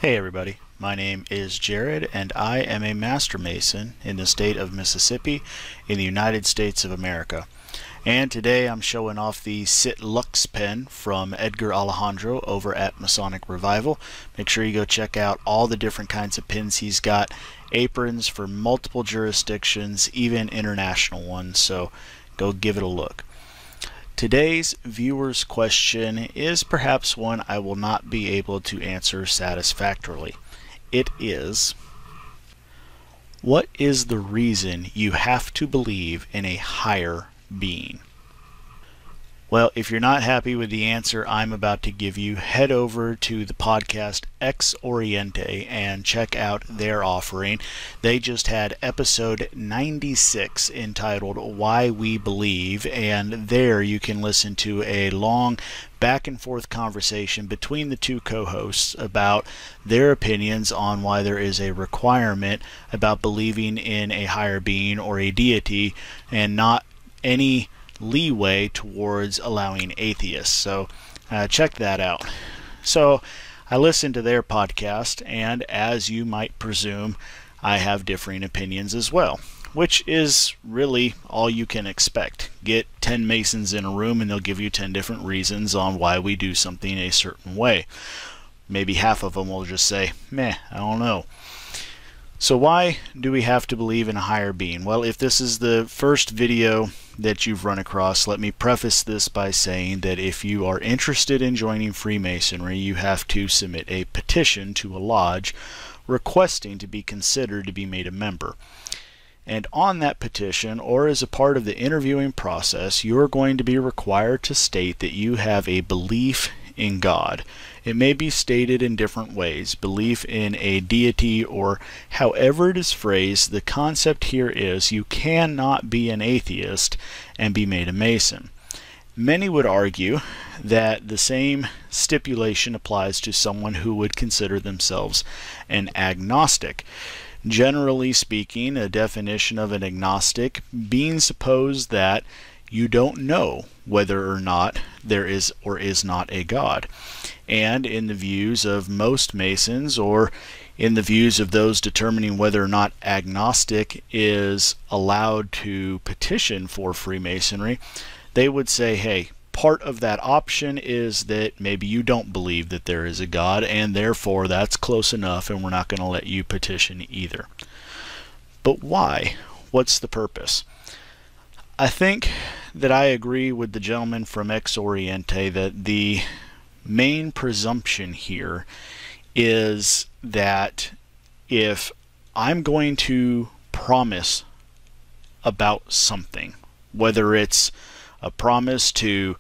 Hey everybody, my name is Jared and I am a Master Mason in the state of Mississippi in the United States of America. And today I'm showing off the Sit Lux pen from Edgar Alejandro over at Masonic Revival. Make sure you go check out all the different kinds of pins he's got. Aprons for multiple jurisdictions, even international ones, so go give it a look. Today's viewer's question is perhaps one I will not be able to answer satisfactorily. It is, what is the reason you have to believe in a higher being? Well, if you're not happy with the answer I'm about to give you, head over to the podcast Ex Oriente and check out their offering. They just had episode 96 entitled Why We Believe, and there you can listen to a long back and forth conversation between the two co-hosts about their opinions on why there is a requirement about believing in a higher being or a deity and not any leeway towards allowing atheists. So check that out. So I listened to their podcast, and as you might presume, I have differing opinions as well, which is really all you can expect. Get 10 Masons in a room and they'll give you 10 different reasons on why we do something a certain way. Maybe half of them will just say, meh, I don't know. So why do we have to believe in a higher being? Well, if this is the first video that you've run across, let me preface this by saying that if you are interested in joining Freemasonry, you have to submit a petition to a lodge requesting to be considered to be made a member. And on that petition, or as a part of the interviewing process, you're going to be required to state that you have a belief in God. It may be stated in different ways, belief in a deity, or however it is phrased. The concept here is you cannot be an atheist and be made a Mason. Many would argue that the same stipulation applies to someone who would consider themselves an agnostic. Generally speaking, a definition of an agnostic being supposed that you don't know whether or not there is or is not a God. And in the views of most Masons, or in the views of those determining whether or not agnostic is allowed to petition for Freemasonry, they would say, hey, part of that option is that maybe you don't believe that there is a God, and therefore that's close enough and we're not going to let you petition either. But why? What's the purpose? I think that I agree with the gentleman from Ex Oriente that the main presumption here is that if I'm going to promise about something, whether it's a promise to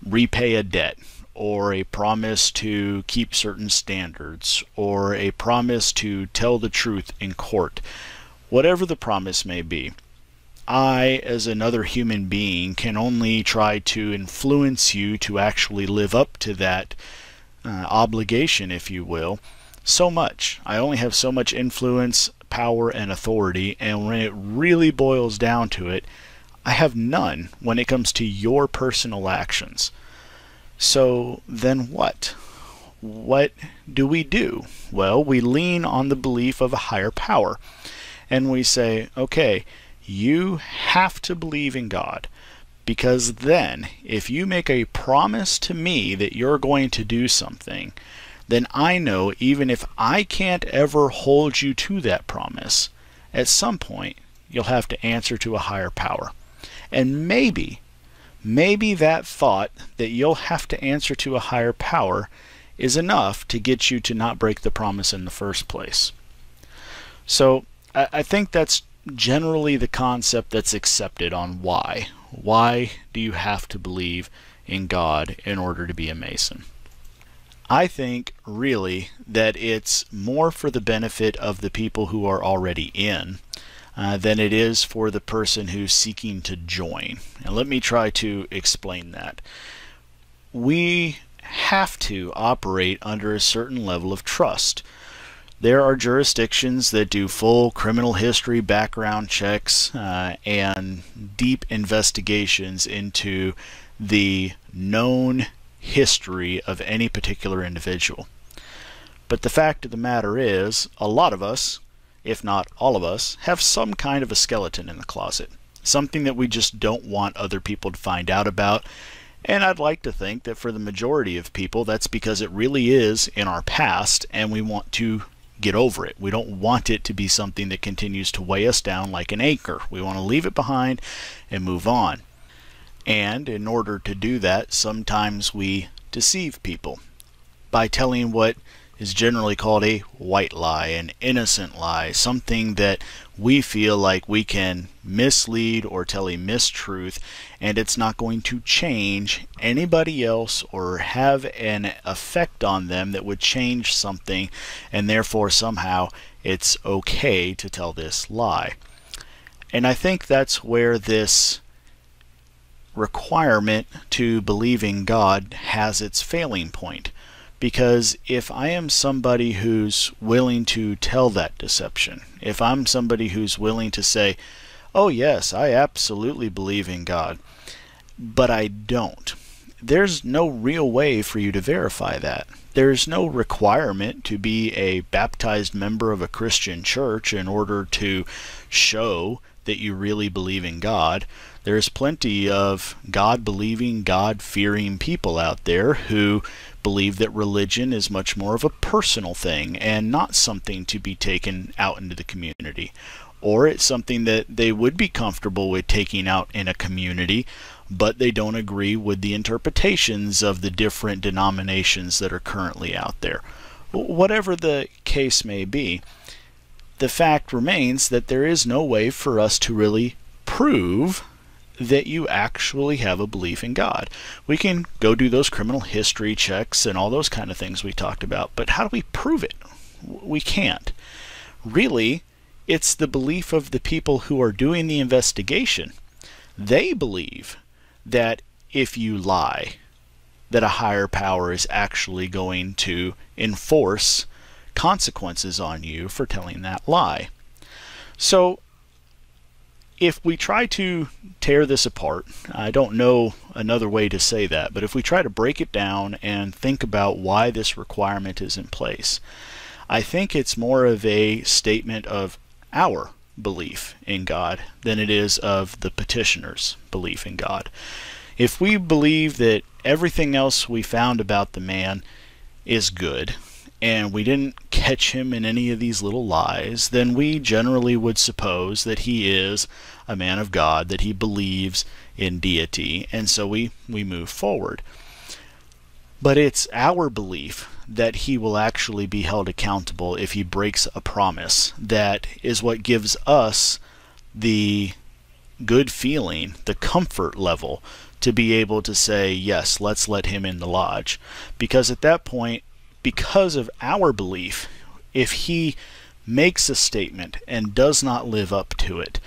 repay a debt, or a promise to keep certain standards, or a promise to tell the truth in court, whatever the promise may be, I, as another human being, can only try to influence you to actually live up to that obligation, if you will, so much. I only have so much influence, power, and authority, and when it really boils down to it, I have none when it comes to your personal actions. So then what? What do we do? Well, we lean on the belief of a higher power, and we say, okay, you have to believe in God, because then if you make a promise to me that you're going to do something, then I know even if I can't ever hold you to that promise, at some point you'll have to answer to a higher power. And maybe that thought that you'll have to answer to a higher power is enough to get you to not break the promise in the first place. So I think that's generally the concept that's accepted on why. Why do you have to believe in God in order to be a Mason? I think really that it's more for the benefit of the people who are already in than it is for the person who's seeking to join. And let me try to explain that. We have to operate under a certain level of trust. There are jurisdictions that do full criminal history background checks and deep investigations into the known history of any particular individual. But the fact of the matter is, a lot of us, if not all of us, have some kind of a skeleton in the closet. Something that we just don't want other people to find out about. And I'd like to think that for the majority of people, that's because it really is in our past and we want to get over it. We don't want it to be something that continues to weigh us down like an anchor. We want to leave it behind and move on. And in order to do that, sometimes we deceive people by telling what is generally called a white lie, an innocent lie, something that we feel like we can mislead or tell a mistruth, and it's not going to change anybody else or have an effect on them that would change something, and therefore somehow it's okay to tell this lie. And I think that's where this requirement to believe in God has its failing point. Because if I am somebody who's willing to tell that deception, if I'm somebody who's willing to say, oh yes, I absolutely believe in God, but I don't, there's no real way for you to verify that. There's no requirement to be a baptized member of a Christian church in order to show that you really believe in God. There's plenty of God-believing, God-fearing people out there who believe that religion is much more of a personal thing and not something to be taken out into the community. Or it's something that they would be comfortable with taking out in a community, but they don't agree with the interpretations of the different denominations that are currently out there. Whatever the case may be, the fact remains that there is no way for us to really prove that you actually have a belief in God. We can go do those criminal history checks and all those kind of things we talked about, but how do we prove it? We can't. Really, it's the belief of the people who are doing the investigation. They believe that if you lie, that a higher power is actually going to enforce consequences on you for telling that lie. So if we try to tear this apart, I don't know another way to say that, but if we try to break it down and think about why this requirement is in place, I think it's more of a statement of our belief in God than it is of the petitioner's belief in God. If we believe that everything else we found about the man is good, and we didn't catch him in any of these little lies, then we generally would suppose that he is a man of God, that he believes in deity, and so we move forward. But it's our belief that he will actually be held accountable if he breaks a promise that is what gives us the good feeling, the comfort level, to be able to say, yes, let's let him in the lodge. Because at that point, because of our belief, if he makes a statement and does not live up to it,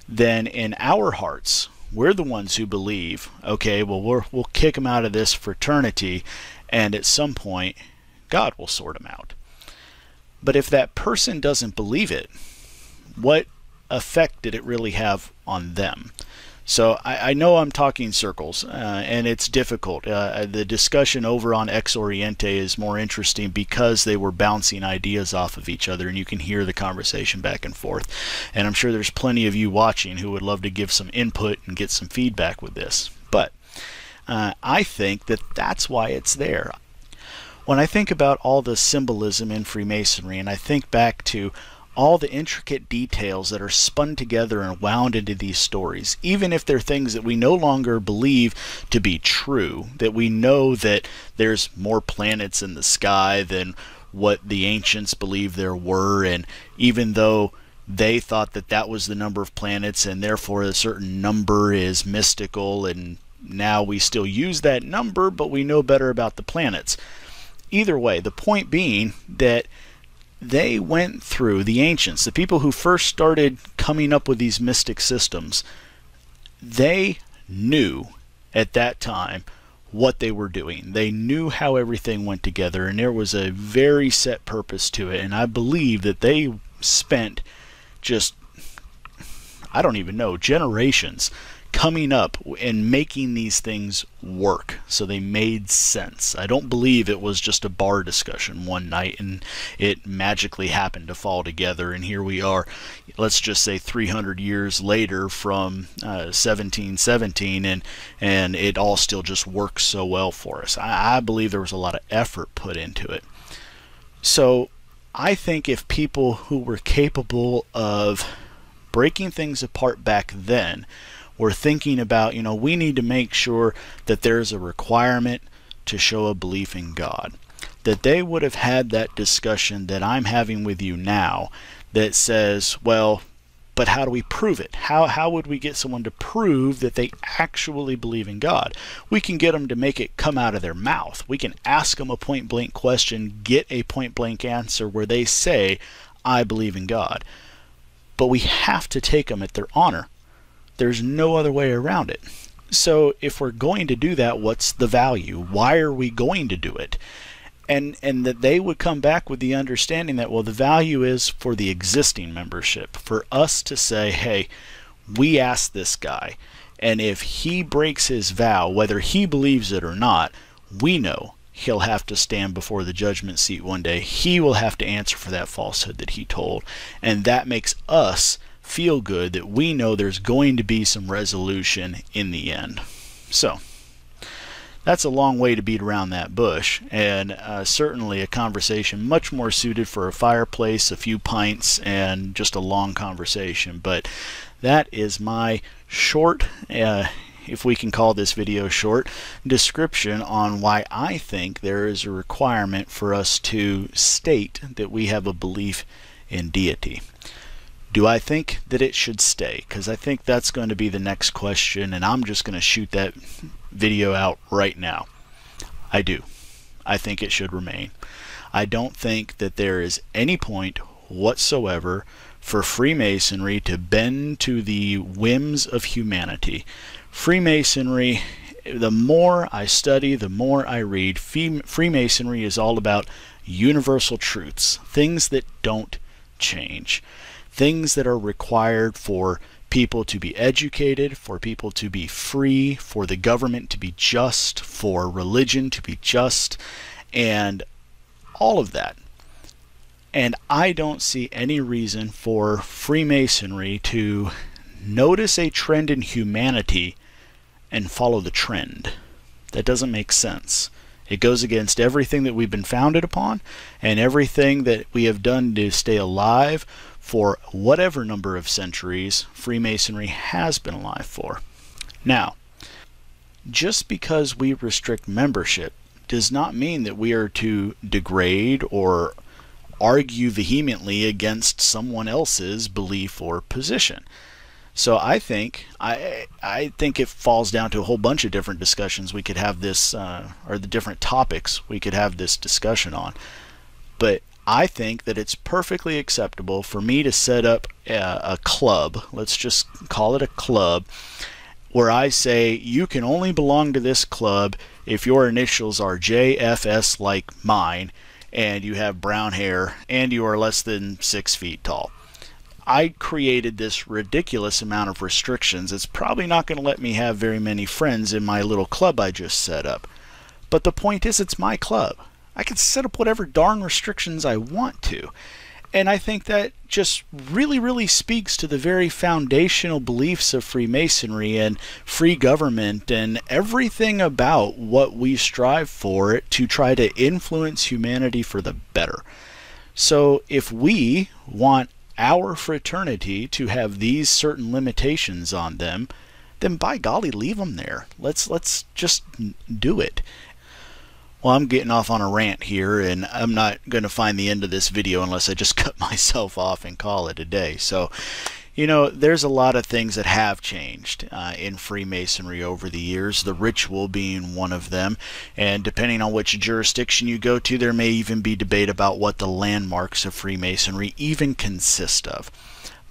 then in our hearts, we're the ones who believe, okay, well, we'll kick him out of this fraternity, and at some point, God will sort him out. But if that person doesn't believe it, what effect did it really have on them? So I know I'm talking circles, and it's difficult. The discussion over on Ex Oriente is more interesting because they were bouncing ideas off of each other, and you can hear the conversation back and forth. And I'm sure there's plenty of you watching who would love to give some input and get some feedback with this. But I think that that's why it's there. When I think about all the symbolism in Freemasonry, and I think back to all the intricate details that are spun together and wound into these stories, even if they're things that we no longer believe to be true, that we know that there's more planets in the sky than what the ancients believed there were, and even though they thought that that was the number of planets and therefore a certain number is mystical, and now we still use that number, but we know better about the planets. Either way, the point being that they went through, the ancients, the people who first started coming up with these mystic systems, they knew at that time what they were doing. They knew how everything went together, and there was a very set purpose to it. And I believe that they spent just, I don't even know, generations coming up and making these things work so they made sense. I don't believe it was just a bar discussion one night and it magically happened to fall together, and here we are, let's just say 300 years later from 1717, and it all still just works so well for us. I believe there was a lot of effort put into it. So I think if people who were capable of breaking things apart back then were thinking about, you know, we need to make sure that there's a requirement to show a belief in God, that they would have had that discussion that I'm having with you now that says, well, but how do we prove it? How would we get someone to prove that they actually believe in God? We can get them to make it come out of their mouth. We can ask them a point-blank question, get a point-blank answer where they say, I believe in God. But we have to take them at their honor. There's no other way around it. So if we're going to do that, what's the value? Why are we going to do it? And that they would come back with the understanding that, well, the value is for the existing membership, for us to say, hey, we asked this guy, and if he breaks his vow, whether he believes it or not, we know he'll have to stand before the judgment seat one day. He will have to answer for that falsehood that he told, and that makes us feel good that we know there's going to be some resolution in the end. So that's a long way to beat around that bush, and certainly a conversation much more suited for a fireplace, a few pints, and just a long conversation. But that is my short, if we can call this video short, description on why I think there is a requirement for us to state that we have a belief in deity. Do I think that it should stay? Because I think that's going to be the next question, and I'm just going to shoot that video out right now. I do. I think it should remain. I don't think that there is any point whatsoever for Freemasonry to bend to the whims of humanity. Freemasonry, the more I study, the more I read, Freemasonry is all about universal truths, things that don't change. Things that are required for people to be educated, for people to be free, for the government to be just, for religion to be just, and all of that. And I don't see any reason for Freemasonry to notice a trend in humanity and follow the trend. That doesn't make sense. It goes against everything that we've been founded upon and everything that we have done to stay alive for whatever number of centuries Freemasonry has been alive for. Now, just because we restrict membership does not mean that we are to degrade or argue vehemently against someone else's belief or position. So I think it falls down to a whole bunch of different discussions we could have this, or the different topics we could have this discussion on. But I think that it's perfectly acceptable for me to set up a club, let's just call it a club, where I say you can only belong to this club if your initials are JFS like mine, and you have brown hair, and you are less than 6 feet tall. I created this ridiculous amount of restrictions. It's probably not going to let me have very many friends in my little club I just set up. But the point is, it's my club. I can set up whatever darn restrictions I want to. And I think that just really speaks to the very foundational beliefs of Freemasonry and free government and everything about what we strive for to try to influence humanity for the better. So if we want our fraternity to have these certain limitations on them, then by golly, leave them there. Let's just do it. Well, I'm getting off on a rant here, and I'm not going to find the end of this video unless I just cut myself off and call it a day. So, you know, there's a lot of things that have changed in Freemasonry over the years, the ritual being one of them. And depending on which jurisdiction you go to, there may even be debate about what the landmarks of Freemasonry even consist of.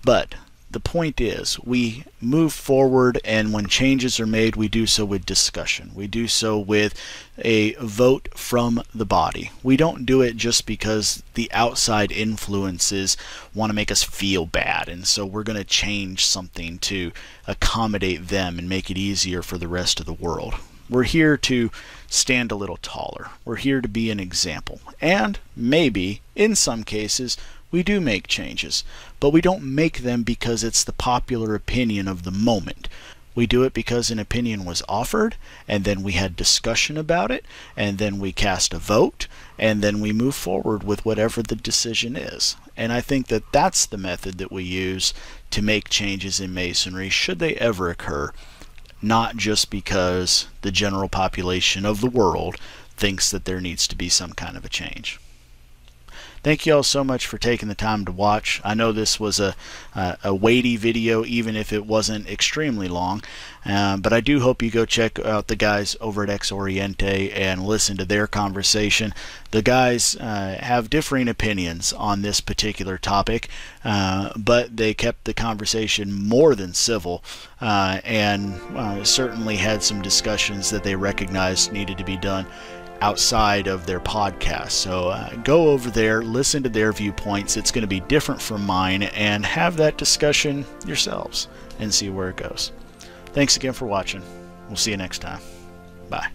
But the point is, we move forward, and when changes are made, we do so with discussion. We do so with a vote from the body. We don't do it just because the outside influences want to make us feel bad, and so we're going to change something to accommodate them and make it easier for the rest of the world. We're here to stand a little taller. We're here to be an example. And maybe, in some cases, we do make changes, but we don't make them because it's the popular opinion of the moment. We do it because an opinion was offered, and then we had discussion about it, and then we cast a vote, and then we move forward with whatever the decision is. And I think that that's the method that we use to make changes in Masonry, should they ever occur, not just because the general population of the world thinks that there needs to be some kind of a change. Thank you all so much for taking the time to watch. I know this was a weighty video, even if it wasn't extremely long, but I do hope you go check out the guys over at Ex Oriente and listen to their conversation. The guys have differing opinions on this particular topic, but they kept the conversation more than civil, and certainly had some discussions that they recognized needed to be done outside of their podcast. So go over there, listen to their viewpoints. It's going to be different from mine, and have that discussion yourselves and see where it goes. Thanks again for watching. We'll see you next time. Bye.